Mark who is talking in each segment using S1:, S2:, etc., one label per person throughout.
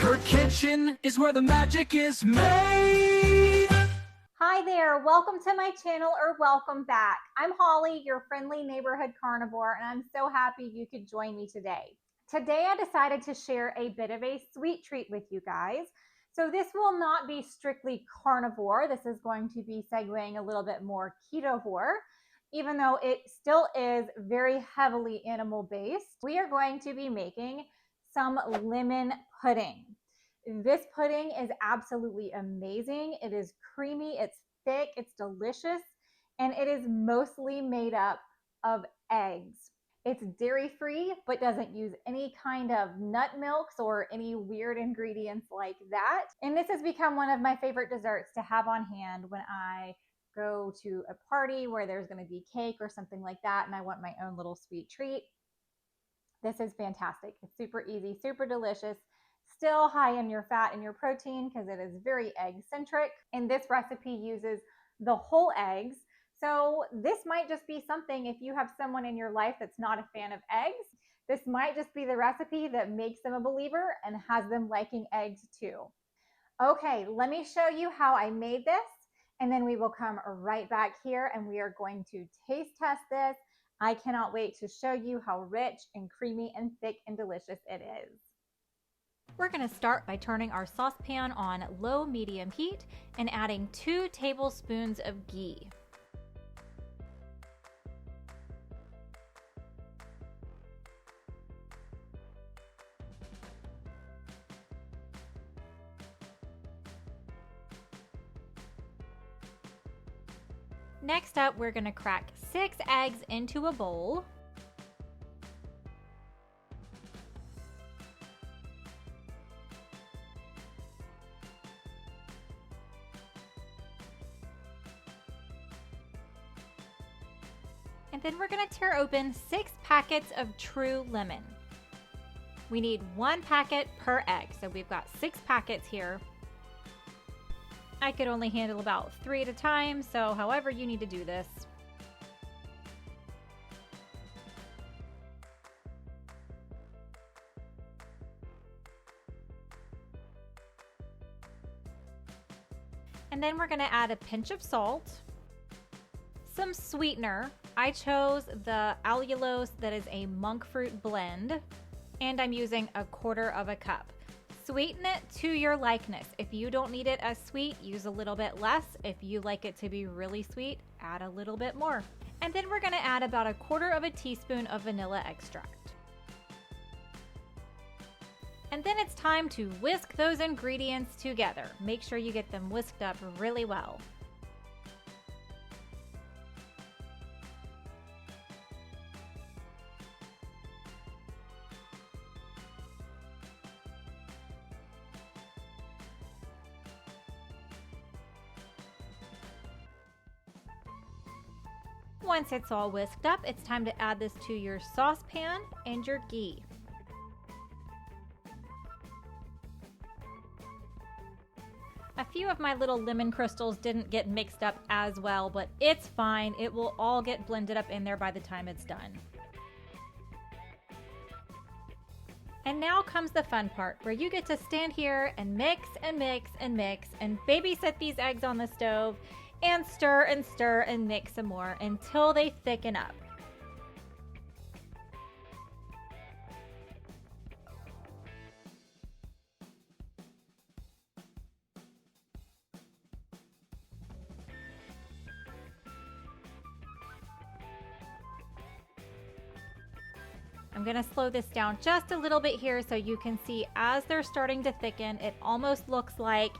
S1: Her kitchen is where the magic is made.
S2: Hi there, welcome to my channel or welcome back. I'm Holly, your friendly neighborhood carnivore, and I'm so happy you could join me today. Today I decided to share a bit of a sweet treat with you guys. So this will not be strictly carnivore. This is going to be segueing a little bit more ketovore, even though it still is very heavily animal based. We are going to be making some lemon pudding. This pudding is absolutely amazing. It is creamy, it's thick, it's delicious, and it is mostly made up of eggs. It's dairy-free, but doesn't use any kind of nut milks or any weird ingredients like that. And this has become one of my favorite desserts to have on hand when I go to a party where there's going to be cake or something like that, and I want my own little sweet treat. This is fantastic. It's super easy, super delicious. Still high in your fat and your protein because it is very egg centric. And this recipe uses the whole eggs. So this might just be something, if you have someone in your life that's not a fan of eggs, this might just be the recipe that makes them a believer and has them liking eggs too. Okay, let me show you how I made this, and then we will come right back here and we are going to taste test this. I cannot wait to show you how rich and creamy and thick and delicious it is. We're going to start by turning our saucepan on low-medium heat and adding 2 tablespoons of ghee. Next up, we're going to crack 6 eggs into a bowl. And then we're going to tear open 6 packets of true lemon. We need 1 packet per egg, so we've got 6 packets here. I could only handle about 3 at a time, so however you need to do this. And then we're going to add a pinch of salt, some sweetener. I chose the allulose that is a monk fruit blend, and I'm using 1/4 cup. Sweeten it to your likeness. If you don't need it as sweet, use a little bit less. If you like it to be really sweet, add a little bit more. And then we're going to add about 1/4 teaspoon of vanilla extract. And then it's time to whisk those ingredients together. Make sure you get them whisked up really well. Once it's all whisked up, it's time to add this to your saucepan and your ghee. A few of my little lemon crystals didn't get mixed up as well, but it's fine. It will all get blended up in there by the time it's done. And now comes the fun part, where you get to stand here and mix and mix and mix and babysit these eggs on the stove and stir and mix some more until they thicken up. I'm going to slow this down just a little bit here so you can see as they're starting to thicken, it almost looks like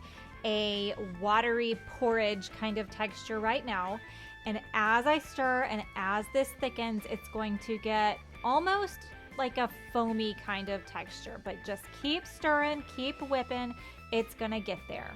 S2: a watery porridge kind of texture right now. And as I stir and as this thickens, it's going to get almost like a foamy kind of texture, but just keep stirring, keep whipping. It's gonna get there.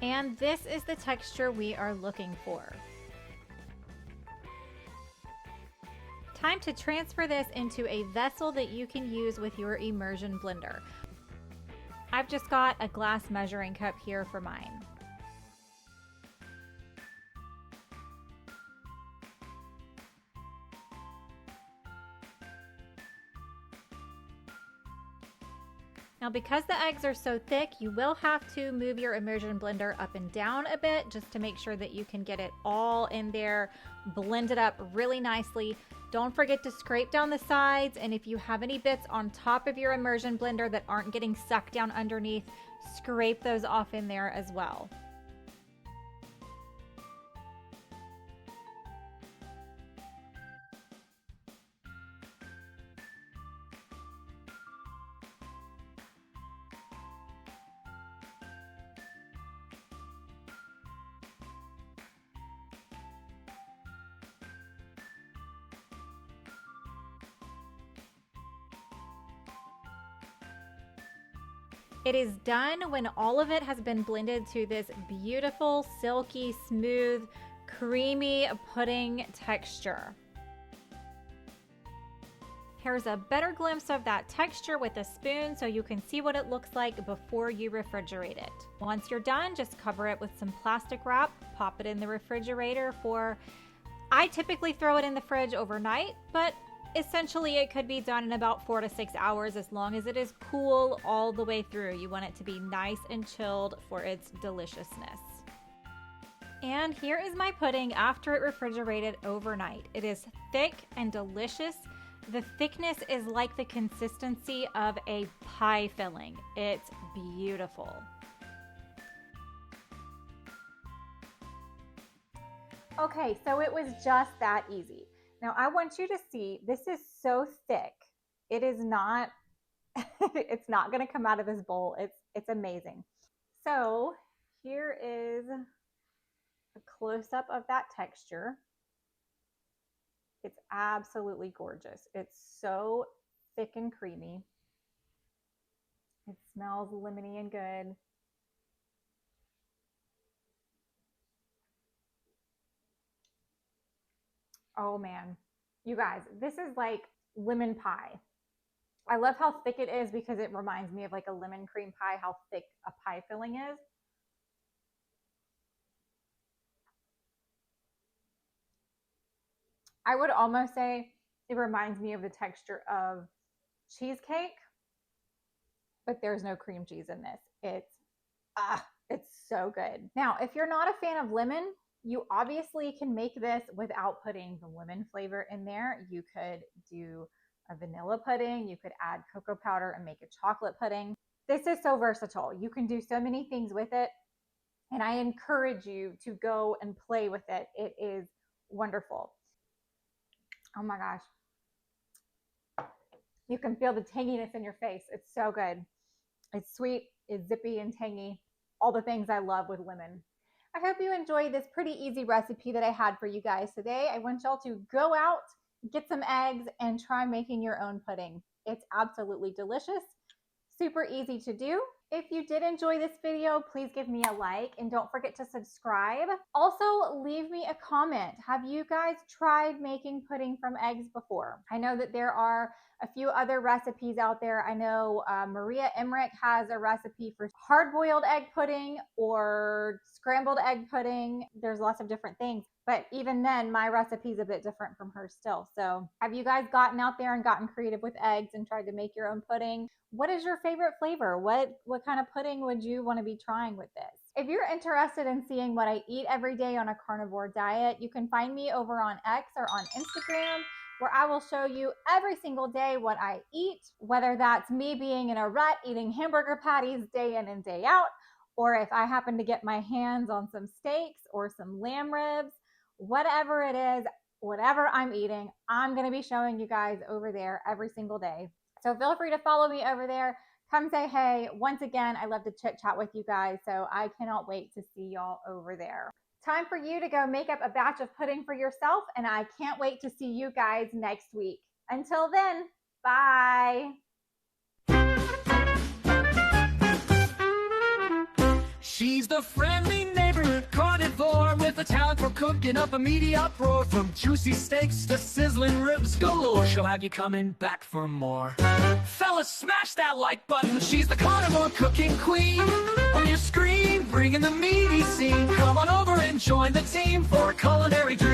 S2: And this is the texture we are looking for. Time to transfer this into a vessel that you can use with your immersion blender. I've just got a glass measuring cup here for mine. Now, because the eggs are so thick, you will have to move your immersion blender up and down a bit just to make sure that you can get it all in there, blend it up really nicely. Don't forget to scrape down the sides, and if you have any bits on top of your immersion blender that aren't getting sucked down underneath, scrape those off in there as well. It is done when all of it has been blended to this beautiful, silky, smooth, creamy pudding texture. Here's a better glimpse of that texture with a spoon so you can see what it looks like before you refrigerate it. Once you're done, just cover it with some plastic wrap, pop it in the refrigerator I typically throw it in the fridge overnight, but essentially it could be done in about 4 to 6 hours as long as it is cool all the way through. You want it to be nice and chilled for its deliciousness. And here is my pudding after it refrigerated overnight. It is thick and delicious. The thickness is like the consistency of a pie filling. It's beautiful. Okay, so it was just that easy. Now I want you to see, this is so thick. It is not, it's not gonna come out of this bowl. It's amazing. So here is a close-up of that texture. It's absolutely gorgeous. It's so thick and creamy. It smells lemony and good. Oh man, you guys, this is like lemon pie. I love how thick it is because it reminds me of like a lemon cream pie, how thick a pie filling is. I would almost say it reminds me of the texture of cheesecake, but there's no cream cheese in this. It's so good. Now, if you're not a fan of lemon, you obviously can make this without putting the lemon flavor in there. You could do a vanilla pudding. You could add cocoa powder and make a chocolate pudding. This is so versatile. You can do so many things with it. And I encourage you to go and play with it. It is wonderful. Oh my gosh. You can feel the tanginess in your face. It's so good. It's sweet, it's zippy and tangy. All the things I love with lemon. I hope you enjoyed this pretty easy recipe that I had for you guys today. I want y'all to go out, get some eggs, and try making your own pudding. It's absolutely delicious, super easy to do. If you did enjoy this video, please give me a like and don't forget to subscribe. Also, leave me a comment. Have you guys tried making pudding from eggs before? I know that there are a few other recipes out there. I know Maria Emmerich has a recipe for hard-boiled egg pudding or scrambled egg pudding. There's lots of different things, but even then, my recipe is a bit different from hers still. So have you guys gotten out there and gotten creative with eggs and tried to make your own pudding? What is your favorite flavor? What kind of pudding would you want to be trying with this? If you're interested in seeing what I eat every day on a carnivore diet, you can find me over on X or on Instagram, where I will show you every single day what I eat, whether that's me being in a rut eating hamburger patties day in and day out, or if I happen to get my hands on some steaks or some lamb ribs, whatever it is, whatever I'm eating, I'm going to be showing you guys over there every single day. So feel free to follow me over there. Come say hey. Once again, I love to chit chat with you guys, so I cannot wait to see y'all over there. Time for you to go make up a batch of pudding for yourself, and I can't wait to see you guys next week. Until then, bye.
S1: She's the friendly neighborhood Carnivore with a talent for cooking up a meaty uproar. From juicy steaks to sizzling ribs galore, she'll have you coming back for more. Fellas, smash that like button. She's the Carnivore cooking queen. On your screen, bringing the meaty scene. Come on over and join the team for a culinary dream.